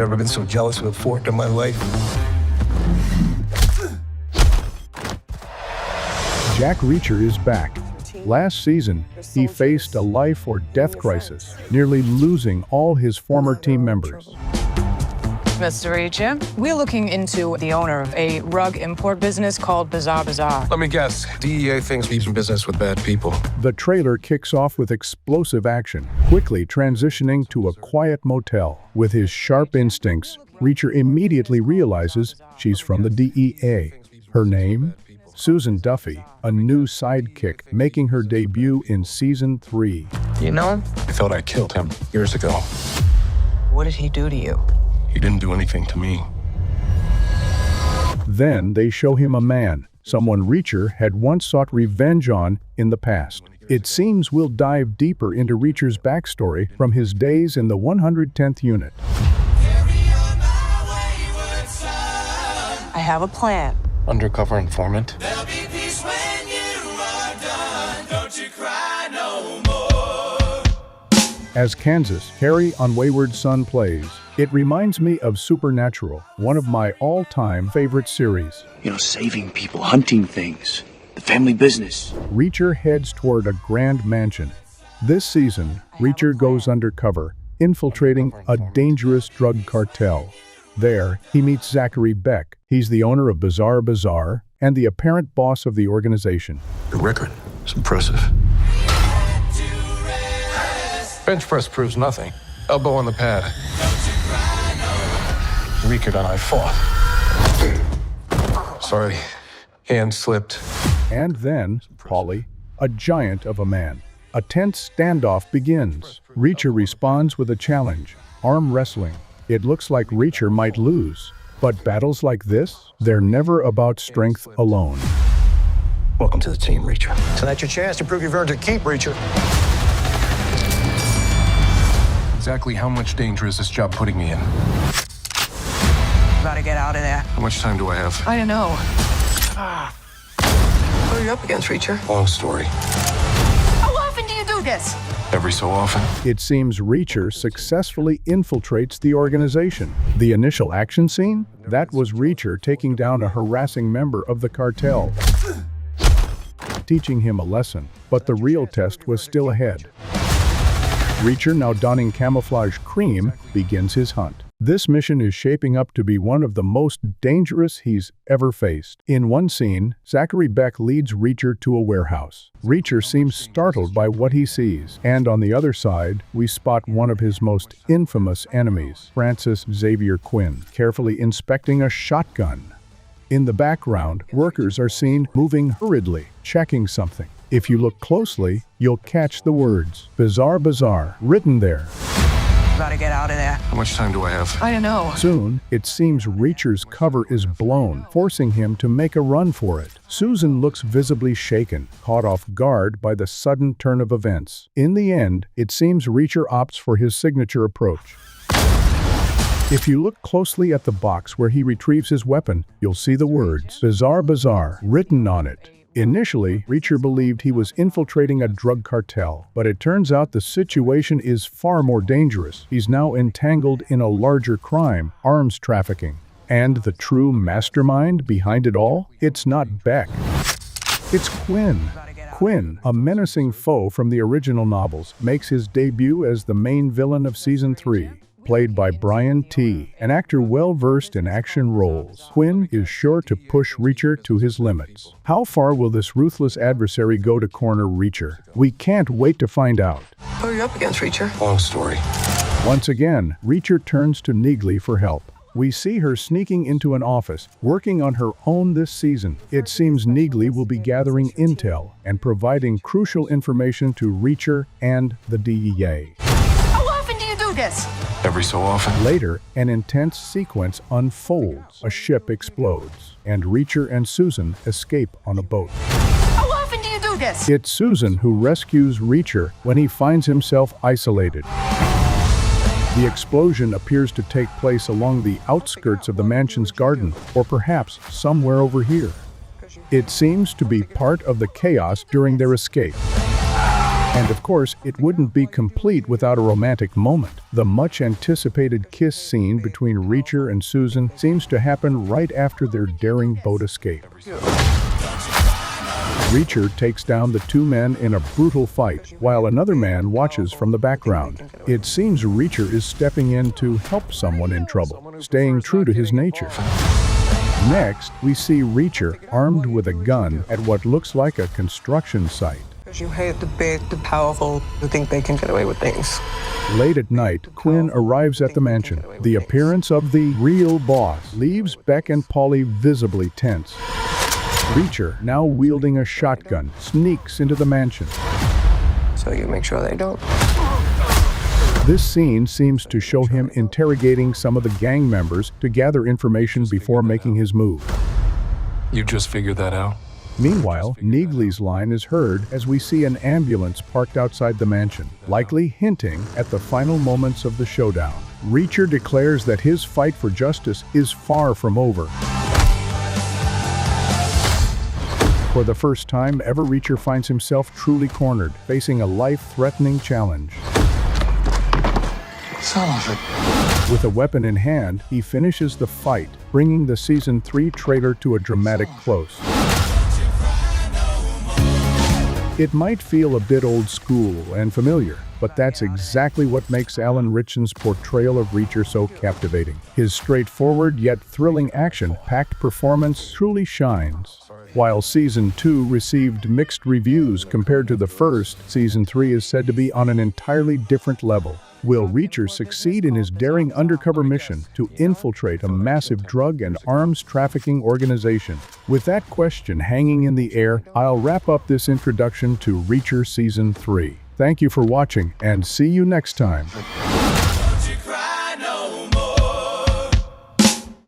never been so jealous of a fork in my life. Jack Reacher is back. Last season, he faced a life or death crisis, nearly losing all his former team members. Mr. Reacher, we're looking into the owner of a rug import business called Bazaar Bazaar. Let me guess, DEA thinks he's in business with bad people. The trailer kicks off with explosive action, quickly transitioning to a quiet motel. With his sharp instincts, Reacher immediately realizes she's from the DEA. Her name? Susan Duffy, a new sidekick, making her debut in Season 3. You know him? I thought I killed him years ago. What did he do to you? He didn't do anything to me. Then they show him a man, someone Reacher had once sought revenge on in the past. It seems we'll dive deeper into Reacher's backstory from his days in the 110th Unit. I have a plan. Undercover informant? There'll be peace when you are done. Don't you cry no more. As Kansas, Harry on Wayward Son plays, it reminds me of Supernatural, one of my all-time favorite series. You know, saving people, hunting things, the family business. Reacher heads toward a grand mansion. This season, Reacher goes undercover, infiltrating a dangerous drug cartel. There, he meets Zachary Beck. He's the owner of Bazaar Bazaar and the apparent boss of the organization. Your record is impressive. Bench press proves nothing. Elbow on the pad. Reacher and I fought. Sorry, hand slipped. And then, Paulie, a giant of a man. A tense standoff begins. Reacher responds with a challenge, arm wrestling. It looks like Reacher might lose, but battles like this, they're never about strength alone. Welcome to the team, Reacher. Tonight's your chance to prove you've earned your keep, Reacher. Exactly how much danger is this job putting me in? Gotta get out of there. How much time do I have? I don't know. What are you up against, Reacher? Long story. How often do you do this? Every so often. It seems Reacher successfully infiltrates the organization. The initial action scene? That was Reacher taking down a harassing member of the cartel, teaching him a lesson. But the real test was still ahead. Reacher, now donning camouflage cream, begins his hunt. This mission is shaping up to be one of the most dangerous he's ever faced. In one scene, Zachary Beck leads Reacher to a warehouse. Reacher seems startled by what he sees. And on the other side, we spot one of his most infamous enemies, Francis Xavier Quinn, carefully inspecting a shotgun. In the background, workers are seen moving hurriedly, checking something. If you look closely, you'll catch the words, Bazaar Bazaar, written there. Gotta get out of there. How much time do I have? I don't know. Soon, it seems Reacher's cover is blown, forcing him to make a run for it. Susan looks visibly shaken, caught off guard by the sudden turn of events. In the end, it seems Reacher opts for his signature approach. If you look closely at the box where he retrieves his weapon, you'll see the words, Bazaar Bazaar, written on it. Initially, Reacher believed he was infiltrating a drug cartel, but it turns out the situation is far more dangerous. He's now entangled in a larger crime, arms trafficking. And the true mastermind behind it all? It's not Beck. It's Quinn. Quinn, a menacing foe from the original novels, makes his debut as the main villain of Season 3. Played by Brian T., an actor well-versed in action roles. Quinn is sure to push Reacher to his limits. How far will this ruthless adversary go to corner Reacher? We can't wait to find out. What are you up against, Reacher? Long story. Once again, Reacher turns to Neagley for help. We see her sneaking into an office, working on her own this season. It seems Neagley will be gathering intel and providing crucial information to Reacher and the DEA. How often do you do this? Every so often. Later, an intense sequence unfolds. A ship explodes, and Reacher and Susan escape on a boat. How often do you do this? It's Susan who rescues Reacher when he finds himself isolated. The explosion appears to take place along the outskirts of the mansion's garden, or perhaps somewhere over here. It seems to be part of the chaos during their escape. And of course, it wouldn't be complete without a romantic moment. The much-anticipated kiss scene between Reacher and Susan seems to happen right after their daring boat escape. Reacher takes down the two men in a brutal fight, while another man watches from the background. It seems Reacher is stepping in to help someone in trouble, staying true to his nature. Next, we see Reacher armed with a gun at what looks like a construction site. You hate the big, the powerful, who think they can get away with things. Late at night, Quinn arrives at the mansion. The appearance of the real boss leaves Beck and Polly visibly tense. Reacher, now wielding a shotgun, sneaks into the mansion. So you make sure they don't. This scene seems to show him interrogating some of the gang members to gather information before making his move. You just figured that out? Meanwhile, Neagley's line is heard as we see an ambulance parked outside the mansion, likely hinting at the final moments of the showdown. Reacher declares that his fight for justice is far from over. For the first time ever, Reacher finds himself truly cornered, facing a life-threatening challenge. Son of a... With a weapon in hand, he finishes the fight, bringing the Season 3 trailer to a dramatic close. It might feel a bit old school and familiar, but that's exactly what makes Alan Ritchson's portrayal of Reacher so captivating. His straightforward yet thrilling action-packed performance truly shines. While Season 2 received mixed reviews compared to the first, Season 3 is said to be on an entirely different level. Will Reacher succeed in his daring undercover mission to infiltrate a massive drug and arms trafficking organization? With that question hanging in the air, I'll wrap up this introduction to Reacher Season 3. Thank you for watching, and see you next time.